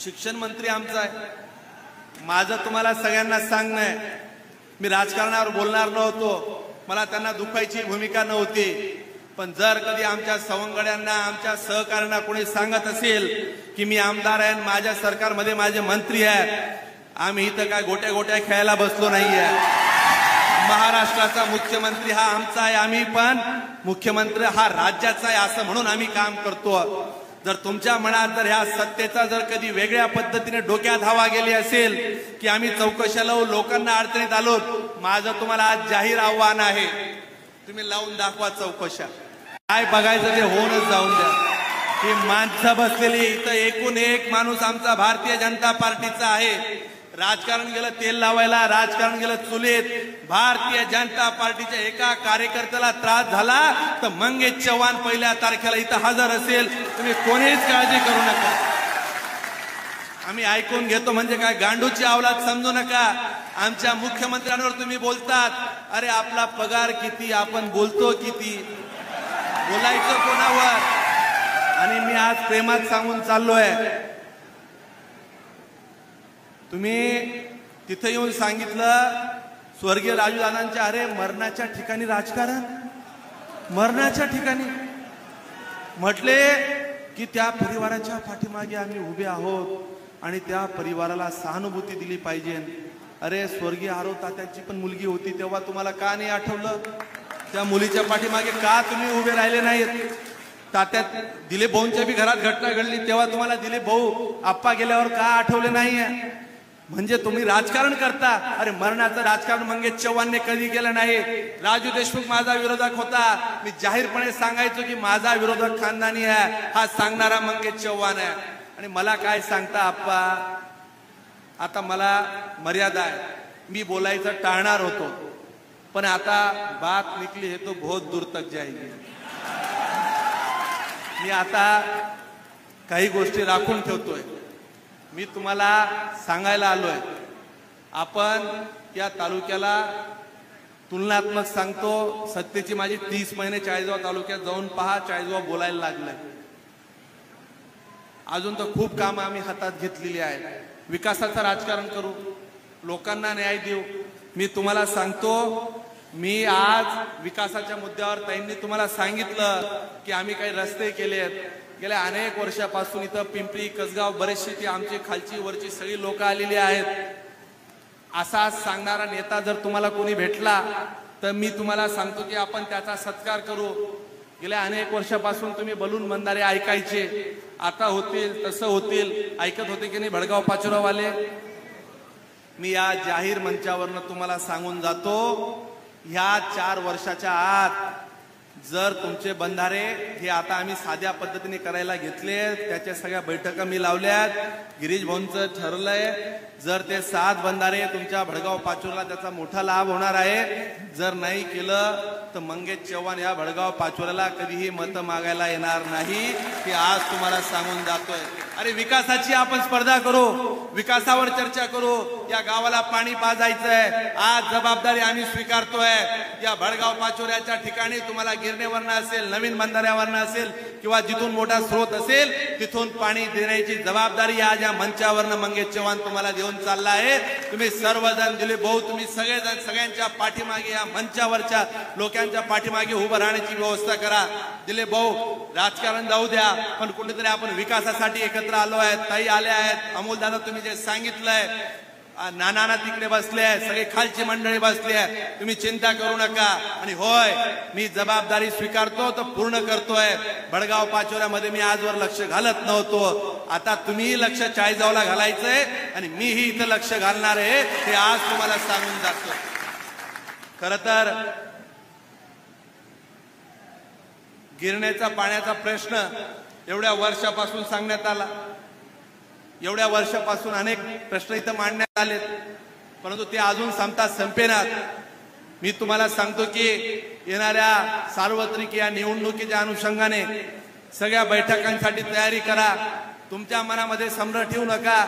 शिक्षण मंत्री आमचा आहे। माझं तुम्हाला सगळ्यांना सांगणं आहे, मी राजकारणावर बोलणार नव्हतो, मला त्यांना दुखायची भूमिका नव्हती, पण जर कधी आमच्या सवंगड्यांना आमच्या सहकार्यांना कोणी सांगत असेल की मी आमदार आहे, माझ्या सरकारमध्ये माझे मंत्री आहेत, आम्ही इथं काय गोट्या गोट्या खेळायला बसलो नाहीये। महाराष्ट्राचा मुख्यमंत्री हा आमचा आहे, आम्ही पण मुख्यमंत्री हा राज्याचा आहे असं म्हणून आम्ही काम करतो। जर तुमच्या मनात जर ह्या सत्तेचा जर कधी वेगळ्या पद्धतीने डोक्यात हवा गेली असेल की आम्ही चौकशाला लोकांना अडचणीत आलो, माझं तुम्हाला आज जाहीर आव्हान आहे, तुम्ही लावून दाखवा चौकशा, काय बघायचं ते होऊनच जाऊन द्या। ही माणसं बसलेली इथं एकूण एक माणूस आमचा भारतीय जनता पार्टीचा आहे। राजकारण गेलं तेल लावायला, राजकारण गेलं चुलीत, भारतीय जनता पार्टीच्या एका कार्यकर्त्याला त्रास झाला तर मंगेश चव्हाण पहिल्या तारखेला इथं हजर असेल, तुम्ही कोणीच काळजी करू नका। आम्ही ऐकून घेतो म्हणजे काय गांडूची अवलाद समजू नका। आमच्या मुख्यमंत्र्यांवर तुम्ही बोलतात, अरे आपला पगार किती, आपण बोलतो किती, बोलायचं कोणावर? आणि मी आज प्रेमात सांगून चाललोय, तुम्ही तिथे येऊन सांगितलं स्वर्गीय राजूदादांच्या, अरे मरणाच्या ठिकाणी राजकारण, मरणाच्या ठिकाणी म्हटले की त्या परिवाराच्या पाठीमागे आम्ही उभे आहोत आणि त्या परिवाराला सहानुभूती दिली पाहिजे। अरे स्वर्गीय आरो तात्याची पण मुलगी होती तेव्हा तुम्हाला का नाही आठवलं? त्या मुलीच्या पाठीमागे का तुम्ही उभे राहिले नाहीत? तात्या दिलीप भाऊंच्या बी घरात घटना घडली तेव्हा तुम्हाला दिलीप भाऊ आप्पा गेल्यावर का आठवले नाहीये? म्हणजे तुम्ही राजकारण करता। अरे मरणाचं राजकारण मंगेश चव्हाणने कधी केलं नाही। राजू देशमुख माझा विरोधक होता, मी जाहीरपणे सांगायचो की माझा विरोधक खानदानी आहे, हा सांगणारा मंगेश चव्हाण आहे। आणि मला काय सांगता आप्पा, आता मला मर्यादा आहे, मी बोलायचं टाळणार होतो, पण आता बात निकली है तो बहुत दूर तक जाएगी। मी आता काही गोष्टी राखून ठेवतोय। मी तुम्हाला सांगायला आलोय, आपण या तालुक्याला तुलनात्मक सांगतो, सत्तेची माझी 30 महिने चाळीसगाव तालुक्यात जाऊन पहा, चाळीसगाव बोलायला लागलंय। अजून तर खूप काम आम्ही हातात घेतलेली आहेत, विकासाचं राजकारण करू, लोकांना न्याय देऊ। मी तुम्हाला सांगतो, मी आज विकासाच्या मुद्द्यावर ताईंनी तुम्हाला सांगितलं की आम्ही काही रस्ते केलेत, गेल्या अनेक वर्षापासून इथं पिंपरी कसगाव बरेचशी ती आमची खालची वरची सगळी लोक आलेली आहेत। असा सांगणारा नेता जर तुम्हाला कोणी भेटला तर मी तुम्हाला सांगतो की आपण त्याचा सत्कार करू। गेल्या अनेक वर्षापासून तुम्ही बलून बंधारे ऐकायचे, आता होतील तसं होतील ऐकत होते की नाही भडगाव पाचोरावाले? मी या जाहीर मंचावरनं तुम्हाला सांगून जातो, ह्या 4 वर्षाच्या आत जर तुमचे बंधारे हे आता आम्ही साध्या पद्धतीने करायला घेतले, त्याच्या सगळ्या बैठका मी लावल्यात, गिरीश भाऊंचं ठरलंय, जर ते 7 बंधारे तुमच्या भडगाव पाचोरला त्याचा मोठा लाभ होणार आहे। जर नाही केलं तर मंगेश चव्हाण या भडगाव पाचोरला कधीही मत मागायला येणार नाही, हे आज तुम्हाला सांगून जातोय। अरे विकासाची आपण स्पर्धा करू, विकासावर चर्चा करू, या गावाला पाणी पाजायचंय, आज जबाबदारी आम्ही स्वीकारतोय। या भडगाव पाचोऱ्याच्या ठिकाणी तुम्हाला गिरणेवरनं असेल, नवीन बंधाऱ्यावरनं असेल किंवा जिथून मोठा स्रोत असेल तिथून पाणी देण्याची जबाबदारी आज या मंचावरनं मंगेश चव्हाण तुम्हाला देऊन चालला आहे। तुम्ही सर्वजण दिलीप भाऊ, तुम्ही सगळेजण सगळ्यांच्या पाठीमागे, या मंचावरच्या लोकांच्या पाठीमागे उभं राहण्याची व्यवस्था करा। दिलीप भाऊ राजकारण जाऊ द्या, पण कुठेतरी आपण विकासासाठी एकत्र आलो आहेत, ताई आल्या आहेत, अमोल दादा तुम्ही जे सांगितलंय, नाना तिकडे बसले आहे, सगळे खालची मंडळी बसली आहे, तुम्ही चिंता करू नका। आणि होय मी जबाबदारी स्वीकारतो तर पूर्ण करतोय। भडगाव पाचोऱ्यामध्ये मी आजवर लक्ष घालत नव्हतो, आता तुम्ही लक्ष चाळीसगावला घालायचंय आणि मीही इथं लक्ष घालणार आहे, हे आज तुम्हाला सांगून जातो। खर तर गिरणेचा पाण्याचा प्रश्न एवढ्या वर्षापासून सांगण्यात आला, एवढ्या वर्षापासून अनेक प्रश्न इथं मांडण्यात आलेत, परंतु ते अजून संपता संपेनात। मी तुम्हाला सांगतो की येणाऱ्या सार्वत्रिक या निवडणुकीच्या अनुषंगाने सगळ्या बैठकांसाठी तयारी करा। तुमच्या मनामध्ये संभ्रम ठेवू नका,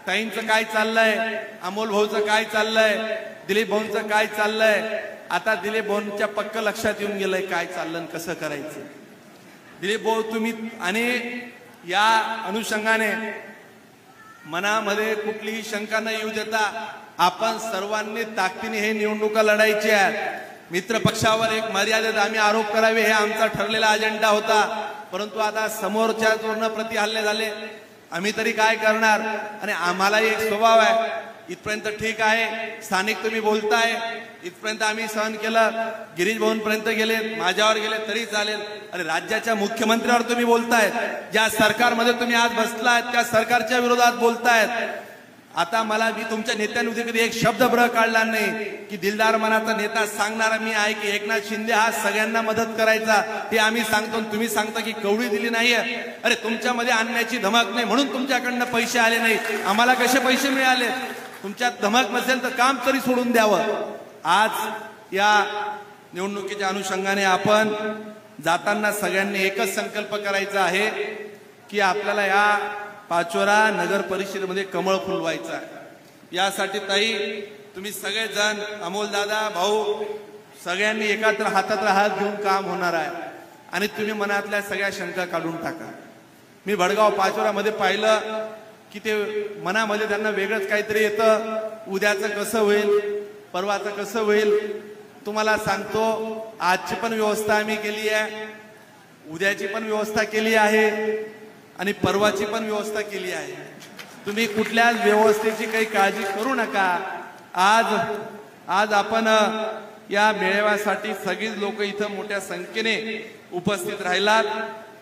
ताईंचं काय चाललंय, अमोल भाऊचं काय चाललंय, दिलीप भाऊंचं काय चाललंय। आता दिलीप भाऊंच्या पक्क लक्षात येऊन गेलंय काय चाललं कसं करायचं। दिलीप भाऊ तुम्ही आणि या अनुषंगाने मनामध्ये कुठलीही शंका न येऊ देता आपण सर्वांनी ताकदीने हे निवडणुका लढायची आहेत। मित्र पक्षावर एक मर्यादित आम्ही आरोप करावे हे आमचा ठरलेला अजेंडा होता, परंतु आता समोरच्या जोरनं प्रतिहल्ले झाले, आम्ही तरी काय करणार। आणि आम्हाला एक स्वभाव आहे, इथपर्यंत ठीक आहे, स्थानिक तुम्ही बोलताय इथपर्यंत आम्ही सहन केलं, गिरीश भाऊन पर्यंत गेले, माझ्यावर गेले तरी चालेल। अरे राज्याच्या मुख्यमंत्र्यावर तुम्ही बोलतायत, ज्या सरकारमध्ये तुम्ही आज बसलायत त्या सरकारच्या विरोधात बोलतायत। आता मला मी तुमच्या नेत्यांविषयी कधी एक शब्द ब्र काढला नाही की दिलदार मनाचा नेता सांगणारा मी आहे की एकनाथ शिंदे हा सगळ्यांना मदत करायचा, ते आम्ही सांगतो, तुम्ही सांगता की कवडी दिली नाहीये। अरे तुमच्यामध्ये आणण्याची धमक नाही म्हणून तुमच्याकडनं पैसे आले नाही, आम्हाला कसे पैसे मिळाले? तुमच्यात धमक नसेल तर काम तरी सोडून द्यावं। आज या निवडणुकीच्या अनुषंगाने आपण जाताना सगळ्यांनी एकच संकल्प करायचा आहे की आपल्याला या पाचोरा नगर परिषदेमध्ये कमळ फुलवायचं आहे। यासाठी ताई तुम्ही सगळेजण, अमोल दादा, भाऊ, सगळ्यांनी एकत्र हातात हात घेऊन काम होणार आहे आणि तुम्ही मनातल्या सगळ्या शंका काढून टाका। मी भडगाव पाचोरामध्ये पाहिलं की ते मनामध्ये त्यांना वेगळंच काहीतरी येतं, उद्याचं कसं होईल, परवाचं कसं होईल। तुम्हाला सांगतो आजची पण व्यवस्था आम्ही केली आहे, उद्याची पण व्यवस्था केली आहे आणि परवाची पण व्यवस्था केली आहे। तुम्ही कुठल्याच व्यवस्थेची काही काळजी करू नका। आज आपण या मेळाव्यासाठी सगळीच लोक इथं मोठ्या संख्येने उपस्थित राहिलात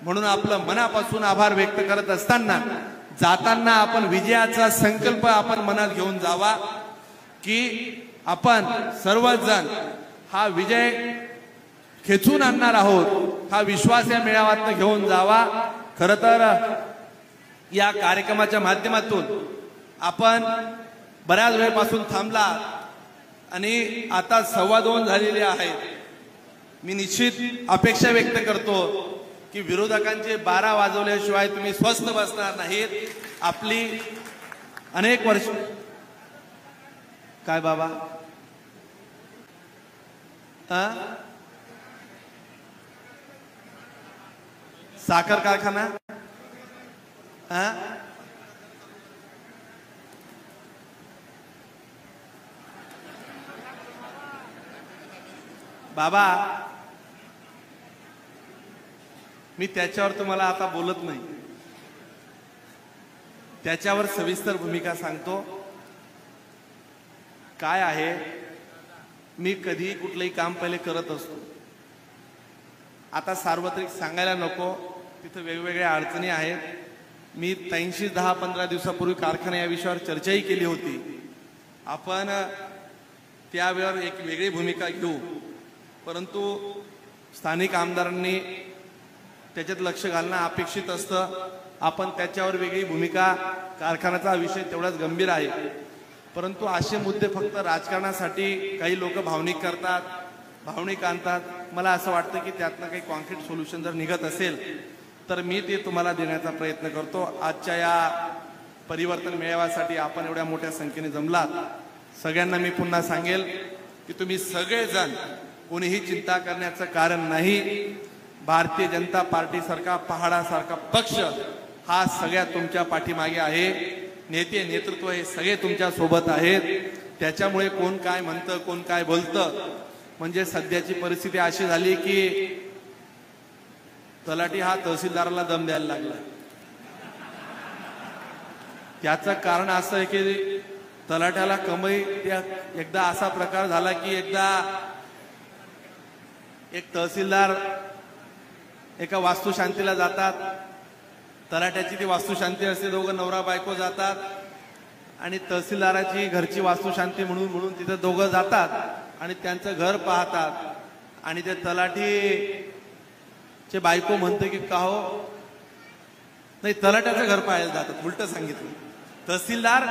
म्हणून आपलं मनापासून आभार व्यक्त करत असताना जाताना आपण विजयाचा संकल्प आपण मनात घेऊन जावा की आपण सर्वजण हा विजय खेचून आणणार आहोत, हा विश्वास या मेळाव्यात घेऊन जावा। खरं तर या कार्यक्रमाच्या माध्यमातून आपण बऱ्याच वेळपासून थांबला आणि आता 2:15 झालेले आहेत। मी निश्चित अपेक्षा व्यक्त करतो की विरोधकांचे 12 वाजवल्याशिवाय तुम्ही स्वस्थ बसणार नाहीत। आपली अनेक वर्ष काय बाबा साखर कारखाना बाबा मी त्याच्यावर तुम्हाला आता बोलत नाही, त्याच्यावर सविस्तर भूमिका सांगतो। काय आहे, मी कधी कुठलंही काम पहिले करत असतो, आता सार्वत्रिक सांगायला नको, तिथे वेगवेगळ्या अडचणी आहेत। मी 10-15 दिवसापूर्वी कारखाना या विषयावर चर्चाही केली होती। आपण त्यावेळेवर एक वेगळी भूमिका घेऊ, परंतु स्थानिक आमदारांनी त्याच्यात लक्ष घालणं अपेक्षित असतं। आपण त्याच्यावर वेगळी भूमिका, कारखान्याचा विषय तेवढाच गंभीर आहे, परंतु असे मुद्दे फक्त राजकारणासाठी काही लोक भावनिक करतात, भावनिक आणतात। मला असं वाटतं की त्यातनं काही कॉन्क्रीट सोल्युशन जर निघत असेल तर मी ते तुम्हाला देण्याचा प्रयत्न करतो। आजच्या या परिवर्तन मेळाव्यासाठी आपण एवढ्या मोठ्या संख्येने जमलात, सगळ्यांना मी पुन्हा सांगेल की तुम्ही सगळेजण कोणीही चिंता करण्याचं कारण नाही। भारतीय जनता पार्टी सारखा पहाडासारखा पक्ष हा सगळ्या तुमच्या पाठीमागे आहे, नेते नेतृत्व हे सगळे तुमच्या सोबत आहेत। त्याच्यामुळे कोण काय म्हणतं, कोण काय बोलतं, म्हणजे सध्याची परिस्थिती अशी झाली की तलाठी हा तहसीलदाराला दम द्यायला लागला। त्याचं कारण असं आहे की तलाठ्याला कमाई, एकदा असा प्रकार झाला की एकदा एक तहसीलदार एका वास्तुशांतीला जातात, तलाठ्याची ती वास्तुशांती असते, दोघं नवरा बायको जातात आणि तहसीलदाराची घरची वास्तुशांती म्हणून तिथे दोघं जातात आणि त्यांचं घर पाहतात आणि ते तलाठीचे बायको म्हणते की का हो, नाही तलाठ्याचं घर पाहायला जातात, उलट सांगितलं, तहसीलदार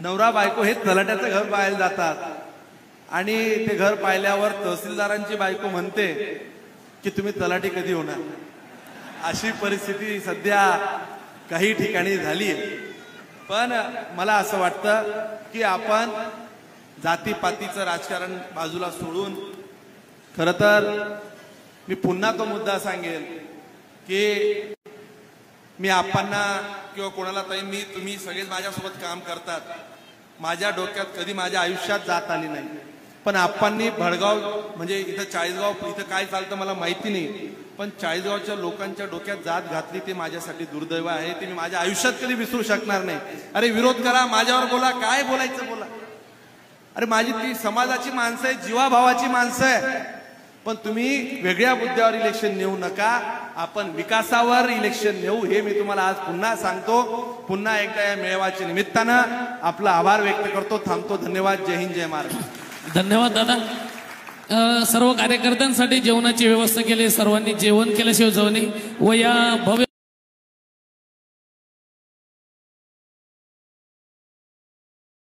नवरा बायको हे तलाठ्याचं घर पाहायला जातात आणि ते घर पाहिल्यावर तहसीलदारांची बायको म्हणते की तुम्ही तलाठी कधी होणार। अशी परिस्थिती सध्या काही ठिकाणी झाली आहे। पण मला असं वाटतं की आपण जातीपातीचं राजकारण बाजूला सोडून, खरं तर मी पुन्हा तो मुद्दा सांगेल की मी आप्पांना किंवा कोणाला ताई तुम्ही सगळेच माझ्यासोबत काम करतात, माझ्या डोक्यात कधी माझ्या आयुष्यात जात आली नाही. पण आप्पांनी भडगाव म्हणजे इथं चाळीसगाव इथं काय चालतं मला माहिती नाही, पण चाळीसगावच्या लोकांच्या डोक्यात जात घातली ते माझ्यासाठी दुर्दैव आहे. ते मी माझ्या आयुष्यात कधी विसरू शकणार नाही. अरे विरोध करा, माझ्यावर बोला, काय बोलायचं बोला. अरे माझी ती समाजाची माणसं आहे, जीवाभावाची माणसं आहे. पण तुम्ही वेगळ्या मुद्द्यावर इलेक्शन नेऊ नका, आपण विकासावर इलेक्शन नेऊ. हे मी तुम्हाला आज पुन्हा सांगतो. पुन्हा एकदा या मेळाव्याच्या निमित्तानं आपला आभार व्यक्त करतो. थांबतो. धन्यवाद. जय हिंद, जय महाराष्ट्र. धन्यवाद दादा. सर्व कार्यकर्त्यांसाठी जेवणाची व्यवस्था केली, सर्वांनी जेवण केल्याशिवाय जाऊ नये व या भव्य